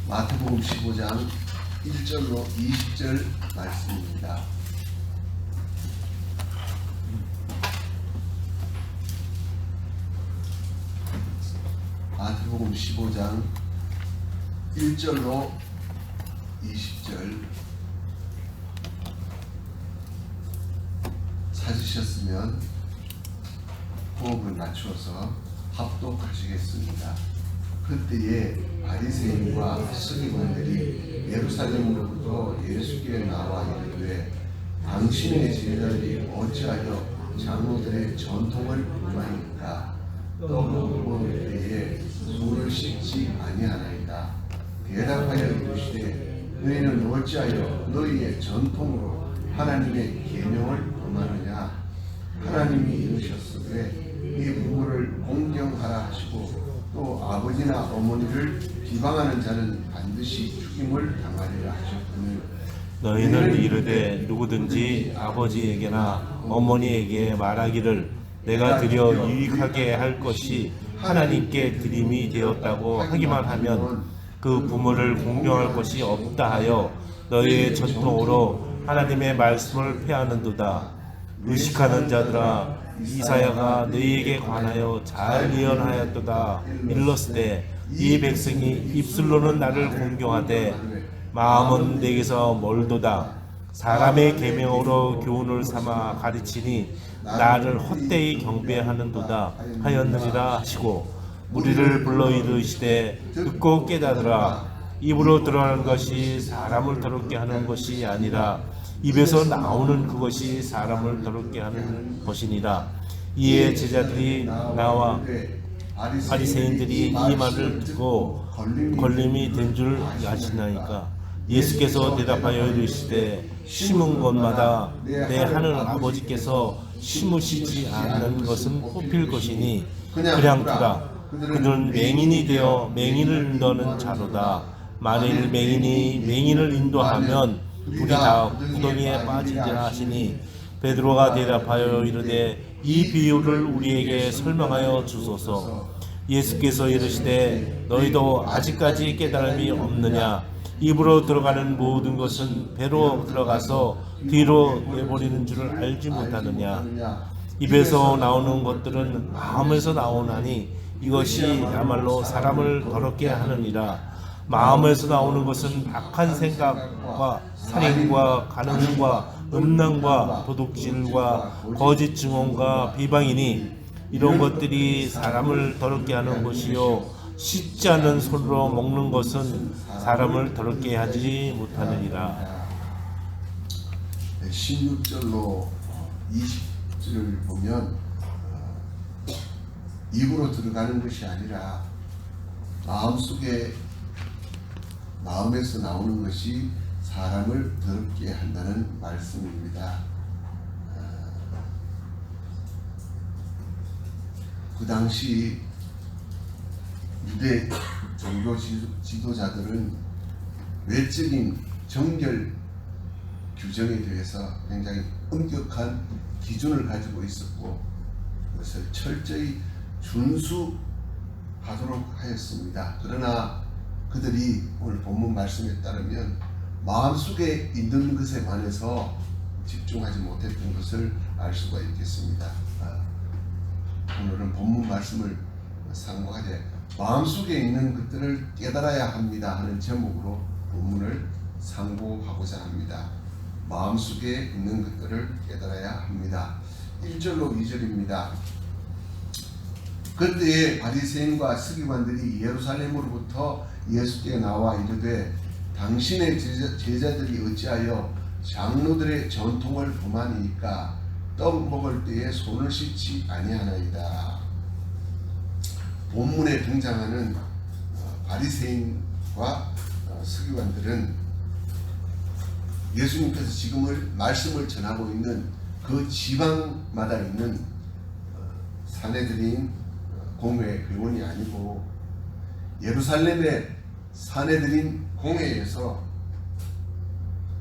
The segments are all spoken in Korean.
마태복음 15장 1절로 20절 말씀입니다. 마태복음 15장 1절로 20절 찾으셨으면 호흡을 맞추어서 합독하시겠습니다. 그때에 바리새인과 서기관들이 예루살렘으로부터 예수께 나와 이르되 당신의 제자들이 어찌하여 장로들의 전통을 범하니까 떡을 때에 손을 씻지 아니하나이다. 대답하여 이르시되 너희는 어찌하여 너희의 전통으로 하나님의 계명을 범하느냐. 하나님이 이르셨으되 이 부모를 공경하라 하시고 또 아버지나 어머니를 비방하는 자는 반드시 죽임을 당하리라 하셨거늘 너희는 이르되 누구든지 아버지에게나 어머니에게 말하기를 내가 드려 유익하게 할 것이 하나님께 드림이 되었다고 하기만 하면 그 부모를 공경할 것이 없다 하여 너희의 전통으로 하나님의 말씀을 폐하는도다. 의식하는 자들아, 이사야가 너희에게 관하여 잘 예언하였도다. 일렀으되 이 백성이 입술로는 나를 공경하되 마음은 내게서 멀도다. 사람의 계명으로 교훈을 삼아 가르치니 나를 헛되이 경배하는도다 하였느니라 하시고 무리를 불러 이르시되 듣고 깨달으라. 입으로 들어가는 것이 사람을 더럽게 하는 것이 아니라 입에서 나오는 그것이 사람을 더럽게 하는 것이니라. 이에 제자들이 나와 바리새인들이 이 말을 듣고 걸림이 된 줄 아시나이까. 예수께서 대답하여 이르시되 심은 것마다 내 하늘 아버지께서 심으시지 않는 것은 뽑힐 것이니 그냥 두라. 그들은 맹인이 되어 맹인을 인도하는 자로다. 만일 맹인이 맹인을 인도하면 둘이 다 구덩이에 빠지리라 하시니 베드로가 대답하여 이르되 이 비유를 우리에게 설명하여 주소서. 예수께서 이르시되 너희도 아직까지 깨달음이 없느냐. 입으로 들어가는 모든 것은 배로 들어가서 뒤로 내버리는 줄을 알지 못하느냐. 입에서 나오는 것들은 마음에서 나오나니 이것이야말로 사람을 더럽게 하느니라. 마음에서 나오는 것은 악한 생각과 살인과 간음과 음란과 도둑질과 거짓 증언과 비방이니 이런 것들이 사람을 더럽게 하는 것이요 씻지 않은 손으로 먹는 것은 사람을 더럽게 하지 못하느니라. 16절로 20절을 보면 입으로 들어가는 것이 아니라 마음에서 나오는 것이 사람을 더럽게 한다는 말씀입니다. 그 당시 유대 종교 지도자들은 외적인 정결 규정에 대해서 굉장히 엄격한 기준을 가지고 있었고 그것을 철저히 준수하도록 하였습니다. 그러나 그들이 오늘 본문 말씀에 따르면 마음속에 있는 것에 관해서 집중하지 못했던 것을 알 수가 있겠습니다. 오늘은 본문 말씀을 상고하되 마음속에 있는 것들을 깨달아야 합니다 하는 제목으로 본문을 상고하고자 합니다. 마음속에 있는 것들을 깨달아야 합니다. 1절로 2절입니다. 그때에 바리새인과 서기관들이 예루살렘으로부터 예수께 나와 이르되 당신의 제자들이 어찌하여 장로들의 전통을 범하니까 떡 먹을 때에 손을 씻지 아니하나이다. 본문에 등장하는 바리새인과 서기관들은 예수님께서 지금 말씀을 전하고 있는 그 지방마다 있는 사내들인 공회 회원이 아니고 예루살렘의 사내들인 공회에서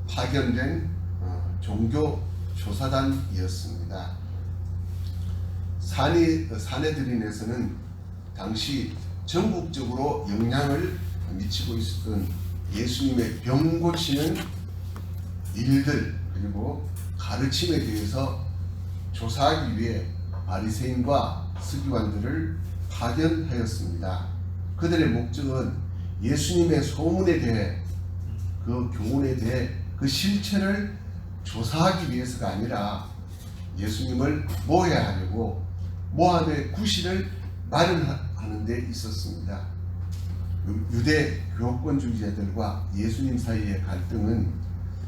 파견된 종교 조사단이었습니다. 사내들인에서는 당시 전국적으로 영향을 미치고 있었던 예수님의 병 고치는 일들 그리고 가르침에 대해서 조사하기 위해 바리새인과 서기관들을 파견하였습니다. 그들의 목적은 예수님의 소문에 대해 그 교훈에 대해 그 실체를 조사하기 위해서가 아니라 예수님을 모해하려고 모함의 구실을 마련하는 데 있었습니다. 유대 교권주의자들과 예수님 사이의 갈등은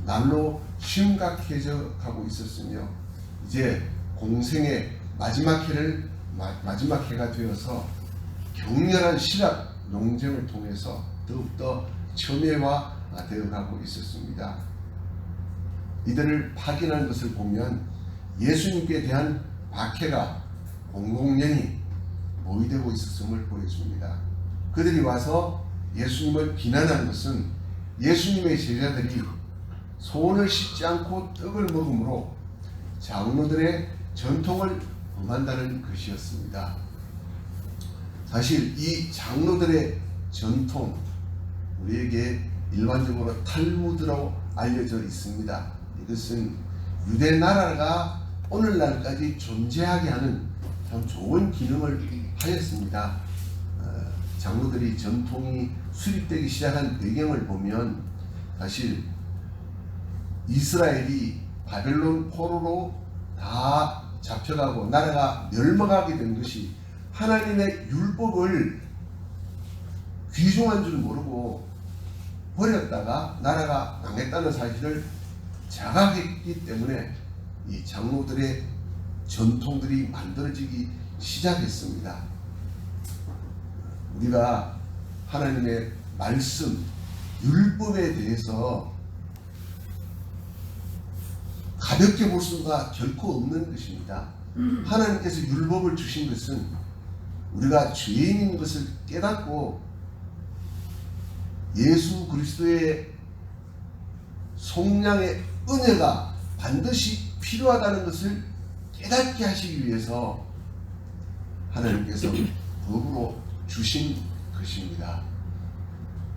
날로 심각해져 가고 있었으며 이제 공생의 마지막 해가 되어서 격렬한 실학 논쟁을 통해서 더욱더 첨예화되어 가고 있었습니다. 이들을 파견한 것을 보면 예수님께 대한 박해가 공공연히 모의되고 있었음을 보여줍니다. 그들이 와서 예수님을 비난한 것은 예수님의 제자들이 손을 씻지 않고 떡을 먹음으로 장로들의 전통을 범한다는 것이었습니다. 사실 이 장로들의 전통 우리에게 일반적으로 탈무드로 알려져 있습니다. 이것은 유대 나라가 오늘날까지 존재하게 하는 참 좋은 기능을 하였습니다. 장로들이 전통이 수립되기 시작한 배경을 보면 사실 이스라엘이 바벨론 포로로 다 잡혀가고 나라가 멸망하게 된 것이 하나님의 율법을 귀중한 줄 모르고 버렸다가 나라가 망했다는 사실을 자각했기 때문에 이 장로들의 전통들이 만들어지기 시작했습니다. 우리가 하나님의 말씀, 율법에 대해서 가볍게 볼 수가 결코 없는 것입니다. 하나님께서 율법을 주신 것은 우리가 죄인인 것을 깨닫고 예수 그리스도의 속량의 은혜가 반드시 필요하다는 것을 깨닫게 하시기 위해서 하나님께서 법으로 주신 것입니다.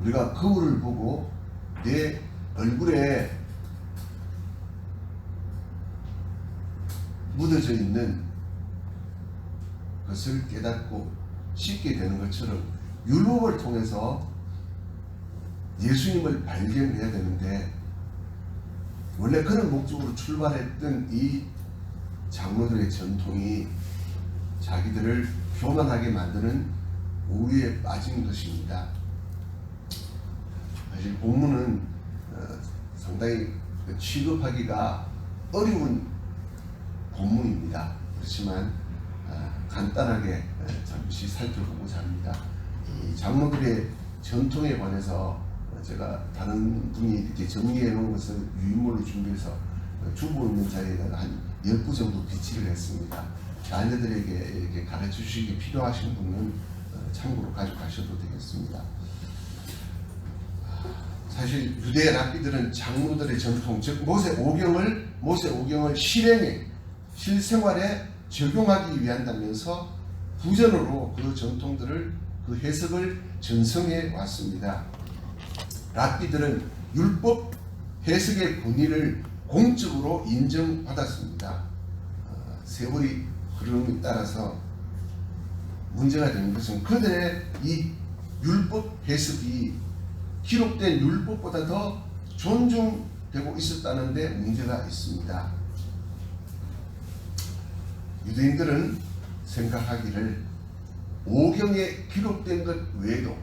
우리가 거울을 보고 내 얼굴에 묻어져 있는 것을 깨닫고 씻게 되는 것처럼 율법을 통해서 예수님을 발견해야 되는데 원래 그런 목적으로 출발했던 이 장로들의 전통이 자기들을 교만하게 만드는 오류에 빠진 것입니다. 사실 본문은 상당히 취급하기가 어려운 본문입니다. 그렇지만 간단하게 잠시 살펴보고자 합니다. 이 장로들의 전통에 관해서 제가 다른 분이 이렇게 정리해 놓은 것을 유인물로 준비해서 주고 있는 자리에다가 한 10부 정도 비치를 했습니다. 자녀들에게 이렇게 가르쳐 주시기 필요하신 분은 참고로 가져가셔도 되겠습니다. 사실 유대 랍비들은 장로들의 전통, 즉 모세 오경을 실생활에 적용하기 위한다면서 부전으로 그 전통들을 그 해석을 전승해 왔습니다. 랍비들은 율법 해석의 권위를 공적으로 인정받았습니다. 세월이 흐름에 따라서 문제가 되는 것은 그들의 이 율법 해석이 기록된 율법보다 더 존중되고 있었다는 데 문제가 있습니다. 유대인들은 생각하기를 오경에 기록된 것 외에도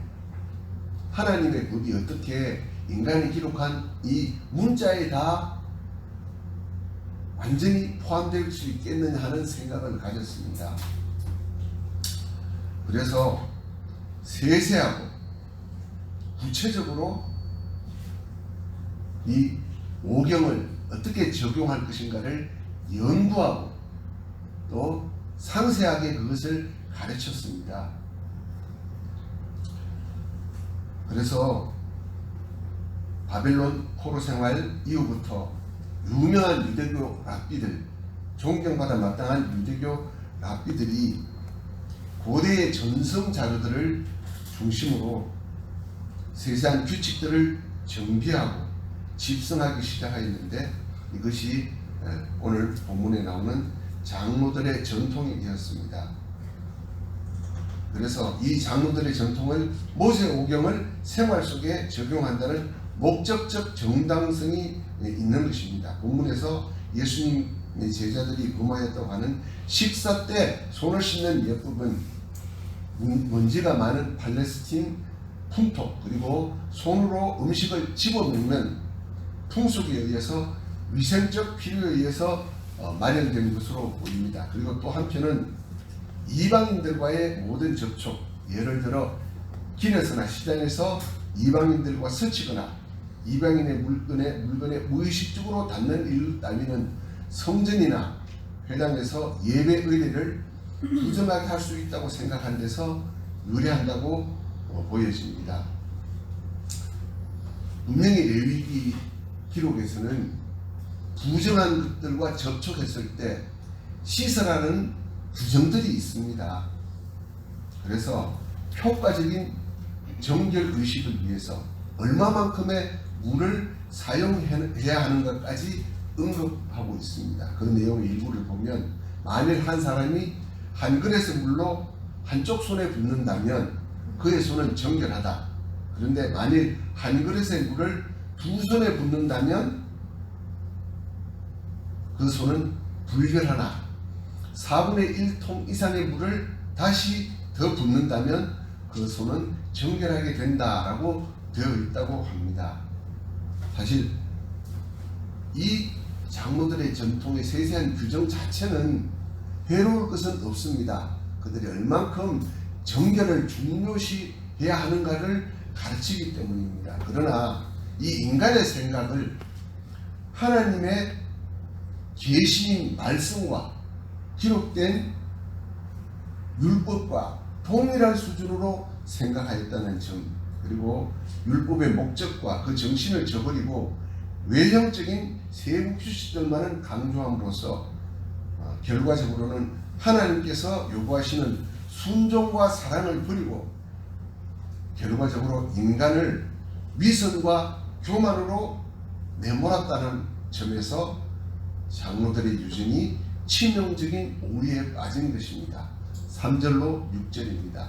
하나님의 법이 어떻게 인간이 기록한 이 문자에 다 완전히 포함될 수 있겠느냐 하는 생각을 가졌습니다. 그래서 세세하고 구체적으로 이 오경을 어떻게 적용할 것인가를 연구하고 또 상세하게 그것을 가르쳤습니다. 그래서 바벨론 포로 생활 이후부터 유명한 유대교 랍비들, 존경받아 마땅한 유대교 랍비들이 고대의 전성 자료들을 중심으로 세세한 규칙들을 정비하고 집성하기 시작하였는데 이것이 오늘 본문에 나오는 장로들의 전통이 되었습니다. 그래서 이 장로들의 전통을 모세오경을 생활 속에 적용한다는 목적적 정당성이 있는 것입니다. 본문에서 예수님의 제자들이 금하였다고 하는 식사 때 손을 씻는 예법은 먼지가 많은 팔레스틴 풍토 그리고 손으로 음식을 집어넣는 풍속에 의해서 위생적 필요에 의해서 마련된 것으로 보입니다. 그리고 또 한편은 이방인들과의 모든 접촉, 예를 들어 길에서나 시장에서 이방인들과 스치거나 이방인의 물건에 무의식적으로 닿는 일을 따위는 성전이나 회당에서 예배 의례를 부정하게 할 수 있다고 생각한 데서 유래한다고 보여집니다. 분명히 레위기 기록에서는 부정한 것들과 접촉했을 때 씻으라는 규정들이 있습니다. 그래서 효과적인 정결 의식을 위해서 얼마만큼의 물을 사용해야 하는 것까지 언급하고 있습니다. 그 내용의 일부를 보면 만일 한 사람이 한 그릇의 물로 한쪽 손에 붓는다면 그의 손은 정결하다. 그런데 만일 한 그릇의 물을 두 손에 붓는다면 그 손은 불결하나 4분의 1통 이상의 물을 다시 더 붓는다면 그 손은 정결하게 된다라고 되어 있다고 합니다. 사실 이 장로들의 전통의 세세한 규정 자체는 해로울 것은 없습니다. 그들이 얼만큼 정결을 중요시해야 하는가를 가르치기 때문입니다. 그러나 이 인간의 생각을 하나님의 계시인 말씀과 기록된 율법과 동일한 수준으로 생각하였다는 점, 그리고 율법의 목적과 그 정신을 저버리고 외형적인 세부 규칙들만을 강조함으로써 결과적으로는 하나님께서 요구하시는 순종과 사랑을 버리고 결과적으로 인간을 위선과 교만으로 내몰았다는 점에서 장로들의 유전이 치명적인 오해에 빠진 것입니다. 3절로 6절입니다.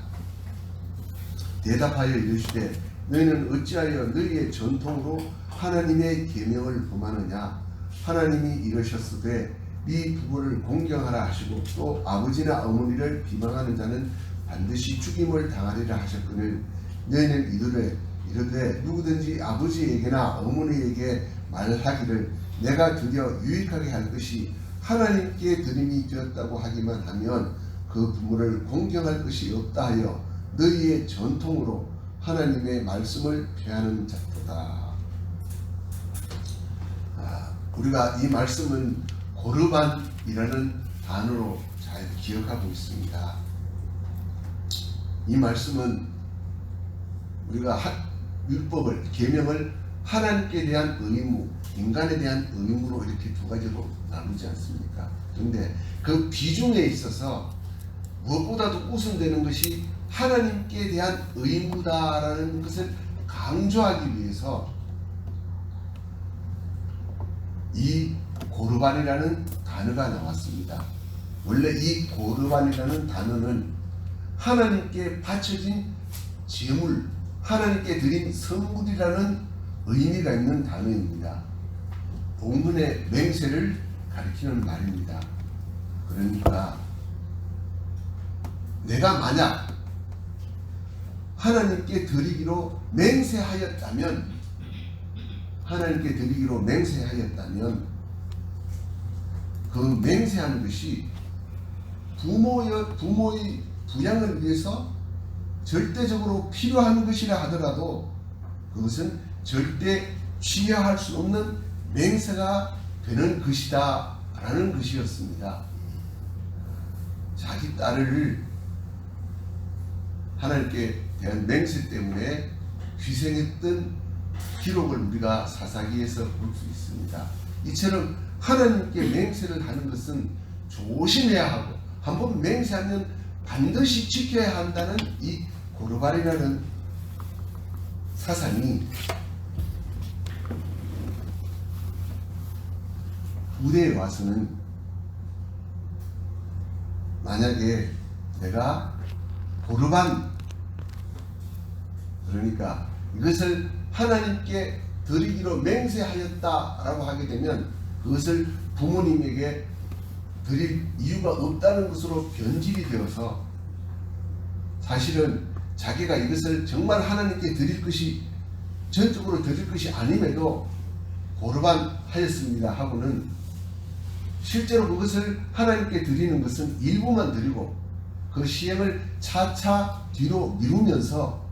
대답하여 이르시되 너희는 어찌하여 너희의 전통으로 하나님의 계명을 범하느냐. 하나님이 이르셨으되 네 부모를 공경하라 하시고 또 아버지나 어머니를 비방하는 자는 반드시 죽임을 당하리라 하셨거늘 너희는 이르되 누구든지 아버지에게나 어머니에게 말하기를 내가 드디어 유익하게 할 것이 하나님께 드림이 되었다고 하기만 하면 그 부모를 공경할 것이 없다 하여 너희의 전통으로 하나님의 말씀을 폐하는 자도다. 우리가 이 말씀은 고르반이라는 단어로 잘 기억하고 있습니다. 이 말씀은 우리가 율법을, 계명을 하나님께 대한 의무, 인간에 대한 의무로 이렇게 두 가지로 나누지 않습니까? 그런데 그 비중에 있어서 무엇보다도 우선되는 것이 하나님께 대한 의무다라는 것을 강조하기 위해서 이 고르반이라는 단어가 나왔습니다. 원래 이 고르반이라는 단어는 하나님께 바쳐진 제물, 하나님께 드린 선물이라는 의미가 있는 단어입니다. 본문의 맹세를 가리키는 말입니다. 그러니까 내가 만약 하나님께 드리기로 맹세하였다면 그 맹세하는 것이 부모의 부양을 위해서 절대적으로 필요한 것이라 하더라도 그것은 절대 취하할 수 없는 맹세가 되는 것이다 라는 것이었습니다. 자기 딸을 하나님께 대한 맹세 때문에 희생했던 기록을 우리가 사사기에서 볼 수 있습니다. 이처럼 하나님께 맹세를 하는 것은 조심해야 하고 한번 맹세하면 반드시 지켜야 한다는 이 고르반이라는 사상이 무대에 와서는 만약에 내가 고르반, 그러니까 이것을 하나님께 드리기로 맹세하였다라고 하게 되면 그것을 부모님에게 드릴 이유가 없다는 것으로 변질이 되어서 사실은 자기가 이것을 정말 하나님께 드릴 것이 전적으로 드릴 것이 아님에도 고르반 하였습니다 하고는 실제로 그것을 하나님께 드리는 것은 일부만 드리고 그 시행을 차차 뒤로 미루면서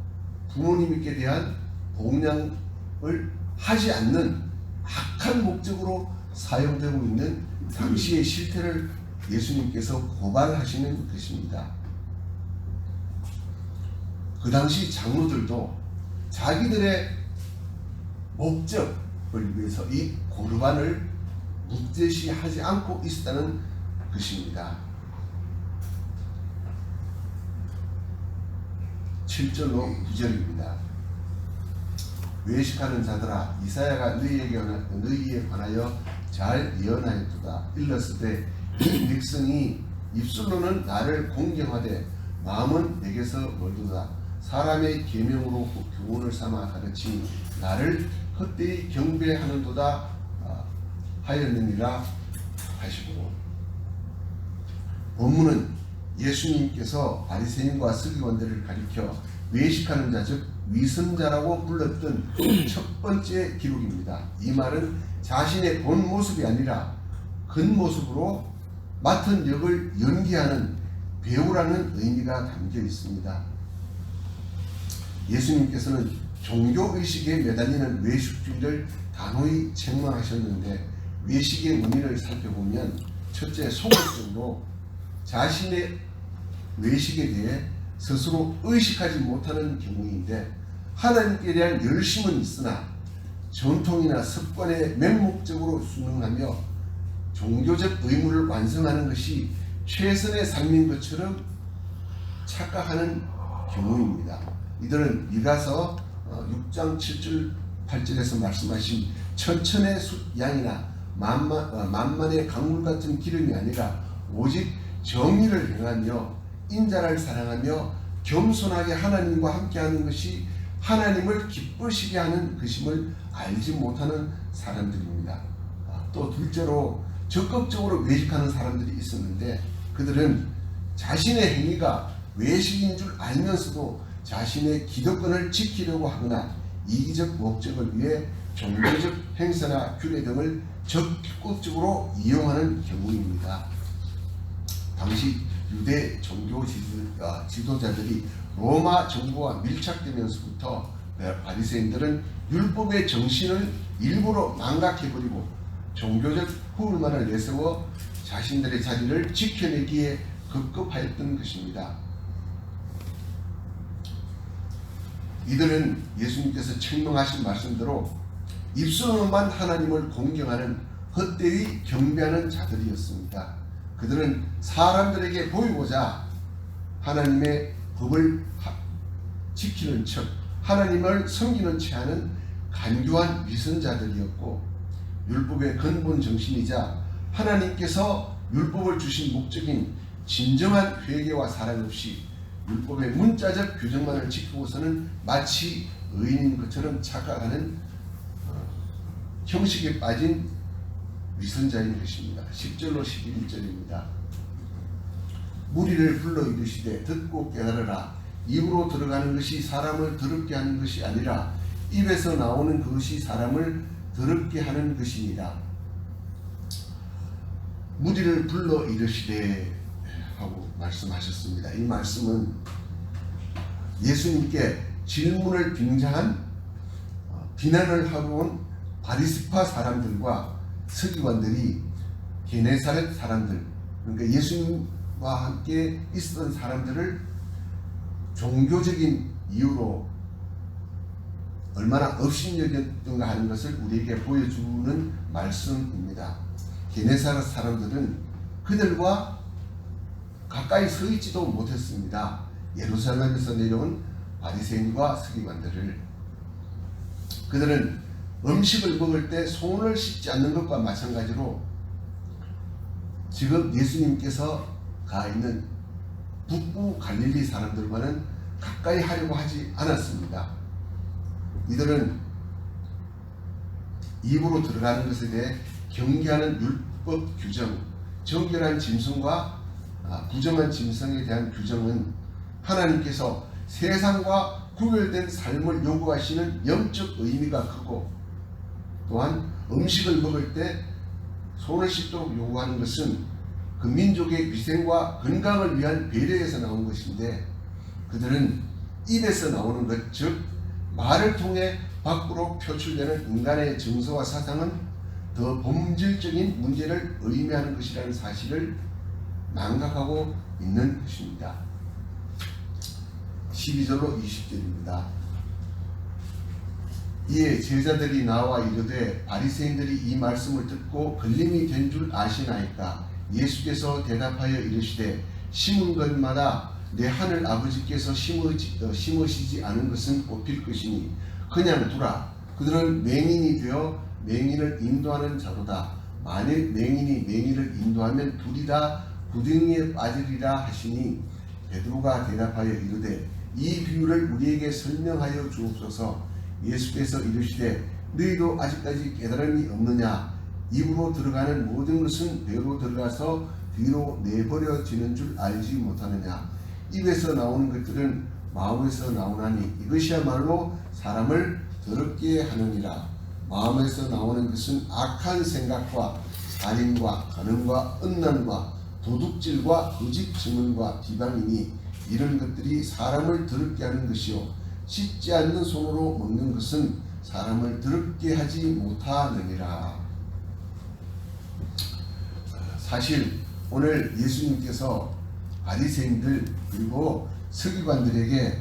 부모님께 대한 공양을 하지 않는 악한 목적으로 사용되고 있는 당시의 실태를 예수님께서 고발하시는 것입니다. 그 당시 장로들도 자기들의 목적을 위해서 이 고르반을 묵죄시하지 않고 있었다는 것입니다. 7절로 2절입니다. 외식하는 자들아, 이사야가 너희에 관하여 잘 예언하였도다. 일렀으되 이 백성이 입술로는 나를 공경하되 마음은 내게서 멀도다. 사람의 계명으로 교훈을 삼아 가르치 나를 헛되이 경배하는도다 하였느니라 하시고, 본문은 예수님께서 바리새인과 서기관들을 가리켜 외식하는 자, 즉 위선자라고 불렀던 첫 번째 기록입니다. 이 말은 자신의 본 모습이 아니라 겉모습으로 맡은 역을 연기하는 배우라는 의미가 담겨 있습니다. 예수님께서는 종교의식에 매달리는 외식주의를 단호히 책망하셨는데, 외식의 원인을 살펴보면 첫째, 소극적으로 자신의 외식에 대해 스스로 의식하지 못하는 경우인데, 하나님께 대한 열심은 있으나 전통이나 습관에 맹목적으로 순응하며 종교적 의무를 완성하는 것이 최선의 삶인 것처럼 착각하는 경우입니다. 이들은 미가서 6장 7절 8절에서 말씀하신 천천의 양이나 만만의 강물 같은 기름이 아니라 오직 정의를 행하며 인자를 사랑하며 겸손하게 하나님과 함께하는 것이 하나님을 기쁘시게 하는 것임을 알지 못하는 사람들입니다. 또 둘째로 적극적으로 외식하는 사람들이 있었는데, 그들은 자신의 행위가 외식인 줄 알면서도 자신의 기득권을 지키려고 하거나 이기적 목적을 위해 종교적 행사나 규례 등을 적극적으로 이용하는 경우입니다. 당시 유대 종교 지도자들이 로마 정부와 밀착되면서부터 바리새인들은 율법의 정신을 일부러 망각해버리고 종교적 후울만을 내세워 자신들의 자리를 지켜내기에 급급하였던 것입니다. 이들은 예수님께서 책망하신 말씀대로 입술로만 하나님을 공경하는 헛되이 경배하는 자들이었습니다. 그들은 사람들에게 보이고자 하나님의 법을 지키는 척 하나님을 섬기는 채 하는 간교한 위선자들이었고, 율법의 근본 정신이자 하나님께서 율법을 주신 목적인 진정한 회개와 사랑 없이 율법의 문자적 규정만을 지키고서는 마치 의인인 것처럼 착각하는 형식에 빠진 위선자인 것입니다. 10절로 11절입니다. 무리를 불러 이르시되 듣고 깨달으라. 입으로 들어가는 것이 사람을 더럽게 하는 것이 아니라 입에서 나오는 그것이 사람을 더럽게 하는 것이니라. 무리를 불러 이르시되 하고 말씀하셨습니다. 이 말씀은 예수님께 질문을 빙자한 비난을 하고 온 바리새파 사람들과 서기관들이 게네사렛 사람들, 그러니까 예수님과 함께 있었던 사람들을 종교적인 이유로 얼마나 업신여겼던가 하는 것을 우리에게 보여주는 말씀입니다. 게네사렛 사람들은 그들과 가까이 서 있지도 못했습니다. 예루살렘에서 내려온 바리새인과 서기관들을. 그들은 음식을 먹을 때 손을 씻지 않는 것과 마찬가지로 지금 예수님께서 가 있는 북부 갈릴리 사람들과는 가까이 하려고 하지 않았습니다. 이들은 입으로 들어가는 것에 대해 경계하는 율법 규정, 정결한 짐승과 부정한 짐승에 대한 규정은 하나님께서 세상과 구별된 삶을 요구하시는 영적 의미가 크고, 또한 음식을 먹을 때 손을 씻도록 요구하는 것은 그 민족의 위생과 건강을 위한 배려에서 나온 것인데, 그들은 입에서 나오는 것, 즉 말을 통해 밖으로 표출되는 인간의 정서와 사상은 더 본질적인 문제를 의미하는 것이라는 사실을 망각하고 있는 것입니다. 12절로 20절입니다. 이에 제자들이 나와 이르되 바리새인들이 이 말씀을 듣고 걸림이 된 줄 아시나이까? 예수께서 대답하여 이르시되 심은 것마다 내 하늘 아버지께서 심으시지 않은 것은 뽑힐 것이니 그냥 두라. 그들은 맹인이 되어 맹인을 인도하는 자로다. 만일 맹인이 맹인을 인도하면 둘이 다 구덩이에 빠지리라 하시니, 베드로가 대답하여 이르되 이 비유를 우리에게 설명하여 주옵소서. 예수께서 이르시되 너희도 아직까지 깨달음이 없느냐? 입으로 들어가는 모든 것은 배로 들어가서 뒤로 내버려지는 줄 알지 못하느냐? 입에서 나오는 것들은 마음에서 나오나니 이것이야말로 사람을 더럽게 하느니라. 마음에서 나오는 것은 악한 생각과 살인과 간음과 음란과 도둑질과 거짓 증언과 비방이니 이런 것들이 사람을 더럽게 하는 것이요 씻지 않는 손으로 먹는 것은 사람을 더럽게 하지 못하느니라. 사실 오늘 예수님께서 바리새인들 그리고 서기관들에게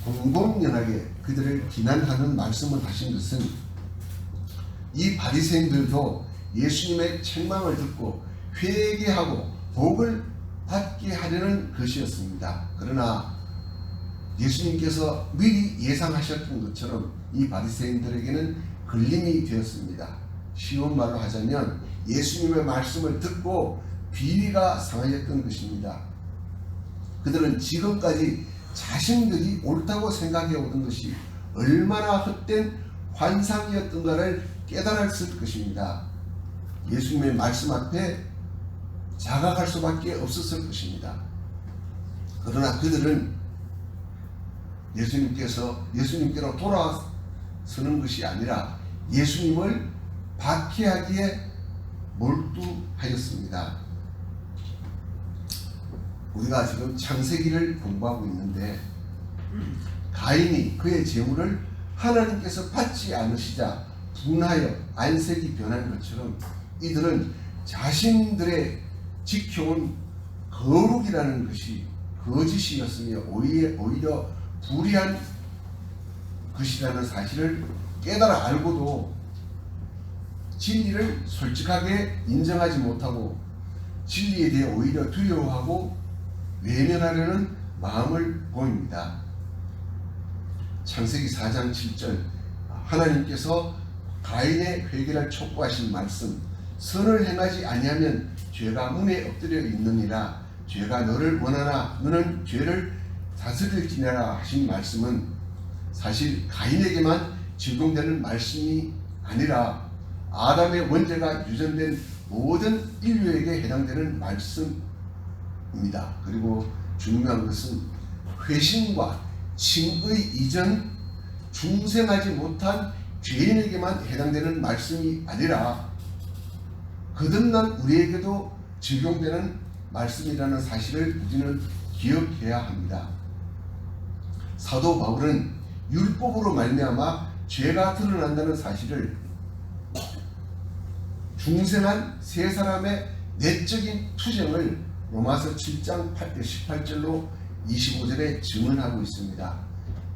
공공연하게 그들을 비난하는 말씀을 하신 것은, 이 바리새인들도 예수님의 책망을 듣고 회개하고 복을 받게 하려는 것이었습니다. 그러나 예수님께서 미리 예상하셨던 것처럼 이 바리새인들에게는 걸림이 되었습니다. 쉬운 말로 하자면 예수님의 말씀을 듣고 비위가 상하였던 것입니다. 그들은 지금까지 자신들이 옳다고 생각해 오던 것이 얼마나 헛된 환상이었던가를 깨달았을 것입니다. 예수님의 말씀 앞에 자각할 수밖에 없었을 것입니다. 그러나 그들은 예수님께로 돌아서는 것이 아니라 예수님을 박해하기에 몰두하였습니다. 우리가 지금 창세기를 공부하고 있는데, 가인이 그의 재물을 하나님께서 받지 않으시자 분하여 안색이 변한 것처럼 이들은 자신들의 지켜온 거룩이라는 것이 거짓이었으며 오히려 불의한 것이라는 사실을 깨달아 알고도 진리를 솔직하게 인정하지 못하고 진리에 대해 오히려 두려워하고 외면하려는 마음을 보입니다. 창세기 4장 7절, 하나님께서 가인의 회개를 촉구하신 말씀, 선을 행하지 아니하면 죄가 문에 엎드려 있느니라. 죄가 너를 원하나 너는 죄를 다스릴지니라 하신 말씀은 사실 가인에게만 적용되는 말씀이 아니라 아담의 원죄가 유전된 모든 인류에게 해당되는 말씀입니다. 그리고 중요한 것은 회심과 칭의 이전 중생하지 못한 죄인에게만 해당되는 말씀이 아니라 거듭난 우리에게도 적용되는 말씀이라는 사실을 우리는 기억해야 합니다. 사도 바울은 율법으로 말미암아 죄가 드러난다는 사실을 중생한 세 사람의 내적인 투쟁을 로마서 7장 18절로 25절에 증언하고 있습니다.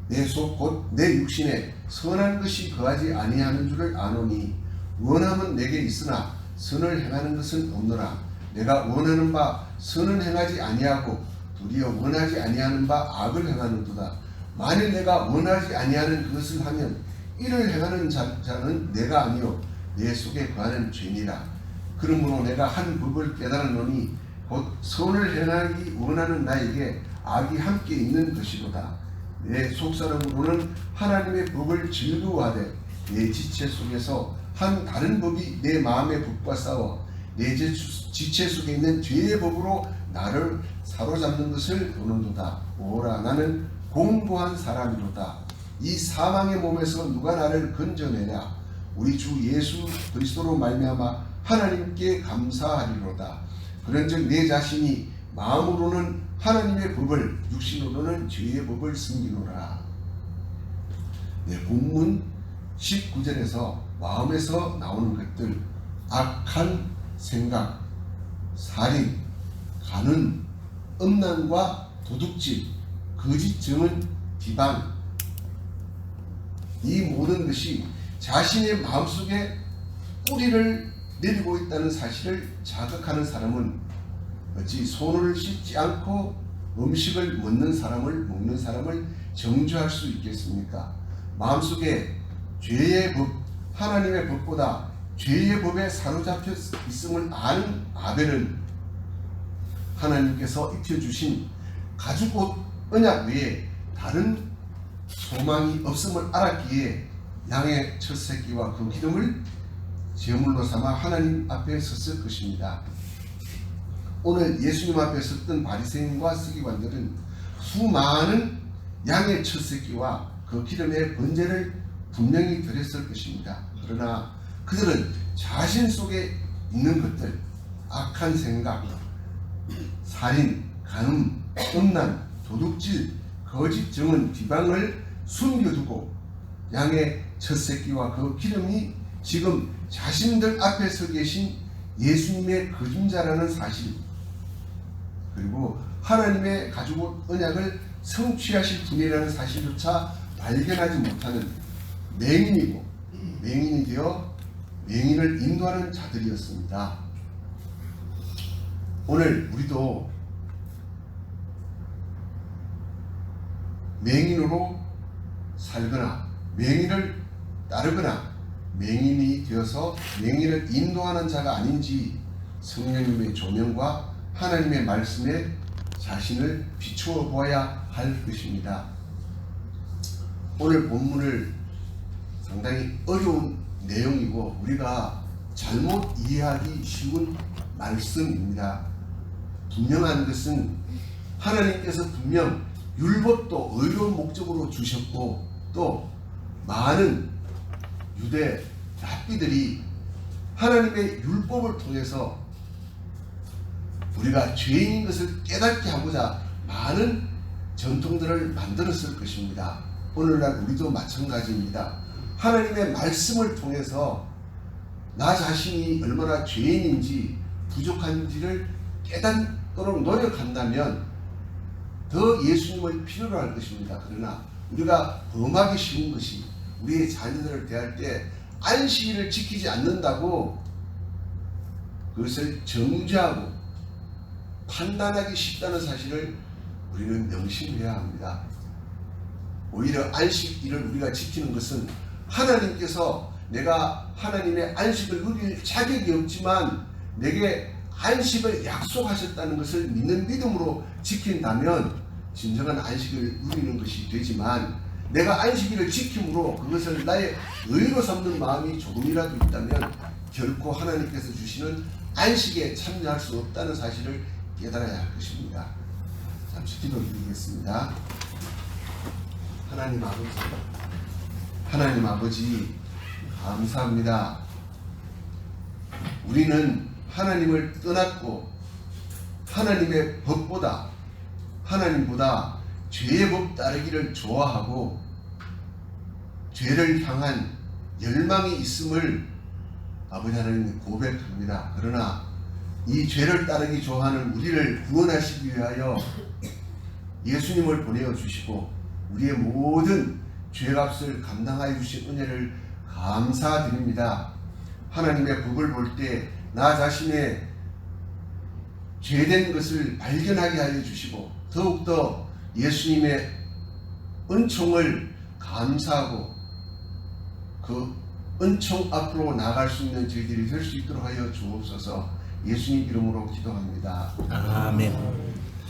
내 속 곧 내 육신에 선한 것이 거하지 아니하는 줄을 아노니 원함은 내게 있으나 선을 행하는 것은 없노라. 내가 원하는 바 선은 행하지 아니하고 도리어 원하지 아니하는 바 악을 행하는도다. 만일 내가 원하지 아니하는 그것을 하면 이를 행하는 자는 내가 아니요 내 속에 거하는 죄니라. 그러므로 내가 한 법을 깨달았노니 곧 선을 행하기 원하는 나에게 악이 함께 있는 것이로다. 내 속사람으로는 하나님의 법을 즐거워하되 내 지체 속에서 한 다른 법이 내 마음의 법과 싸워 내 지체 속에 있는 죄의 법으로 나를 사로잡는 것을 보는도다. 오라, 나는 공고한 사람이로다. 이 사망의 몸에서 누가 나를 건져내랴. 우리 주 예수 그리스도로 말미암아 하나님께 감사하리로다. 그런즉 내 자신이 마음으로는 하나님의 법을, 육신으로는 죄의 법을 숨기노라. 본문 19절에서 마음에서 나오는 것들, 악한 생각, 살인, 간음, 음란과 도둑질, 거짓 증언, 비방, 이 모든 것이 자신의 마음속에 뿌리를 내리고 있다는 사실을 자각하는 사람은 어찌 손을 씻지 않고 음식을 먹는 사람을 정죄할 수 있겠습니까? 마음속에 죄의 법, 하나님의 법보다 죄의 법에 사로잡혀 있음을 아는 아벨은 하나님께서 입혀주신 가죽옷 언약 외에 다른 소망이 없음을 알았기에 양의 첫 새끼와 그 기름을 제물로 삼아 하나님 앞에 섰을 것입니다. 오늘 예수님 앞에 섰던 바리새인과 서기관들은 수많은 양의 첫 새끼와 그 기름의 번제를 분명히 드렸을 것입니다. 그러나 그들은 자신 속에 있는 것들, 악한 생각, 살인, 간음, 음란, 도둑질, 거짓 증언, 비방을 숨겨두고 양의 첫 새끼와 그 기름이 지금 자신들 앞에 서 계신 예수님의 그림자라는 사실, 그리고 하나님의 가지고 언약을 성취하실 분이라는 사실조차 발견하지 못하는 맹인이고 맹인이 되어 맹인을 인도하는 자들이었습니다. 오늘 우리도 맹인으로 살거나 맹인을 따르거나 맹인이 되어서 맹인을 인도하는 자가 아닌지 성령님의 조명과 하나님의 말씀에 자신을 비추어 보아야 할 것입니다. 오늘 본문을 상당히 어려운 내용이고 우리가 잘못 이해하기 쉬운 말씀입니다. 분명한 것은 하나님께서 분명 율법도 의로운 목적으로 주셨고 또 많은 유대 랍비들이 하나님의 율법을 통해서 우리가 죄인인 것을 깨닫게 하고자 많은 전통들을 만들었을 것입니다. 오늘날 우리도 마찬가지입니다. 하나님의 말씀을 통해서 나 자신이 얼마나 죄인인지 부족한지를 깨닫도록 노력한다면 더 예수님을 필요로 할 것입니다. 그러나 우리가 범하기 쉬운 것이 우리의 자녀들을 대할 때 안식일을 지키지 않는다고 그것을 정죄하고 판단하기 쉽다는 사실을 우리는 명심해야 합니다. 오히려 안식일을 우리가 지키는 것은 하나님께서 내가 하나님의 안식을 누릴 자격이 없지만 내게 안식을 약속하셨다는 것을 믿는 믿음으로 지킨다면 진정한 안식을 누리는 것이 되지만 내가 안식일을 지킴으로 그것을 나의 의로 삼는 마음이 조금이라도 있다면 결코 하나님께서 주시는 안식에 참여할 수 없다는 사실을 깨달아야 할 것입니다. 잠시 기도드리겠습니다. 하나님 아버지 감사합니다. 우리는 하나님을 떠났고 하나님의 법보다 하나님보다 죄의 법 따르기를 좋아하고 죄를 향한 열망이 있음을 아버지 하나님 고백합니다. 그러나 이 죄를 따르기 좋아하는 우리를 구원하시기 위하여 예수님을 보내어 주시고 우리의 모든 죄값을 감당하여 주신 은혜를 감사드립니다. 하나님의 법을 볼 때 나 자신의 죄된 것을 발견하게 하여 주시고 더욱더 예수님의 은총을 감사하고 그 은총 앞으로 나아갈 수 있는 저희들이 될 수 있도록 하여 주옵소서. 예수님 이름으로 기도합니다. 아멘.